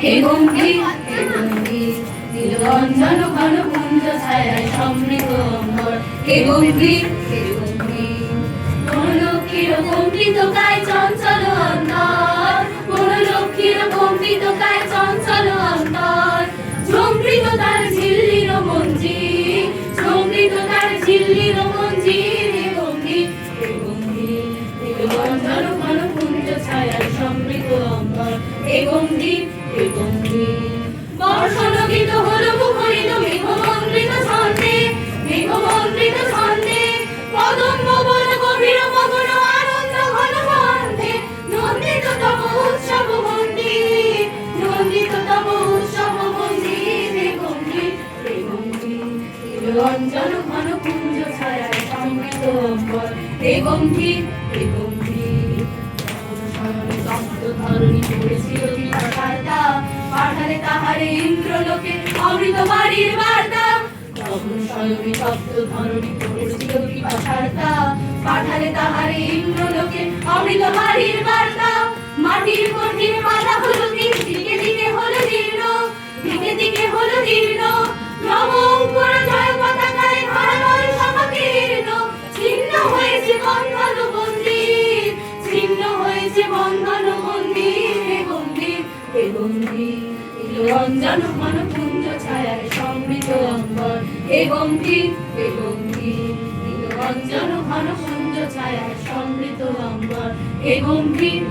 হে গম্ভীর হে গম্ভীর নীলরঞ্জন ঘন কুঞ্জ ছায়ায় সমৃত অম্বর হে গম্ভীর হে গম্ভীর কোন লক্ষ্মীর কম্পিত কায় চঞ্চল অন্তর কোন লক্ষ্মীর কম্পিত কায় চঞ্চল অন্তর ঝঙ্কৃত তার ঝিল্লির মঞ্জির ঝঙ্কৃত তার ঝিল্লির মঞ্জির হে গম্ভীর হে গম্ভীর নীলরঞ্জন ঘন কুঞ্জ ছায়ায় সমৃত অম্বর হে গম্ভীর হে গম্ভীর বর্ষণগীত হলো মুখরিত মেঘমন্দ্রিত ছন্দে মেঘমন্দ্রিত ছন্দে কদম্ব বন গভীর মগ্ন আনন্দ ঘন বন্ধে নন্দিত তব উৎসব মন্দির নন্দিত তব উৎসব মন্দির হে গম্ভীর হে গম্ভীর নীলরঞ্জন ঘন কুঞ্জ ছায়ায় সমৃত অম্বর হে গম্ভীর হে গম্ভীর তপ্ত ধরণী পড়েছিল বার্তা পাঠালে তাহারে ইন্দ্রলোকে অমৃত বাড়ির বার্তা তখন স্বয়ং তপ্ত ধরণী পড়েছিল বার্তা পাঠালে তাহারে ইন্দ্রলোকে অমৃত বাড়ির বার্তা মাটির কঠিন বাধা হলো দিকে দিকে হলো জীর্ণ দিকে দিকে হলো জীর্ণ নব অঙ্কুর জয় পতাকায় ধরানল সমাকীর্ণ ছিন্ন হয়েছে বন্ধন মন্দির ছিন্ন হয়েছে বন্ধন মন্দির হে গম্ভীর হে গম্ভীর নীলরঞ্জন ঘন কুঞ্জ ছায়ায় সমৃত অম্বর হে গম্ভীর হে গম্ভীর নীলরঞ্জন ঘন কুঞ্জ ছায়ায় সমৃত অম্বর হে গম্ভীর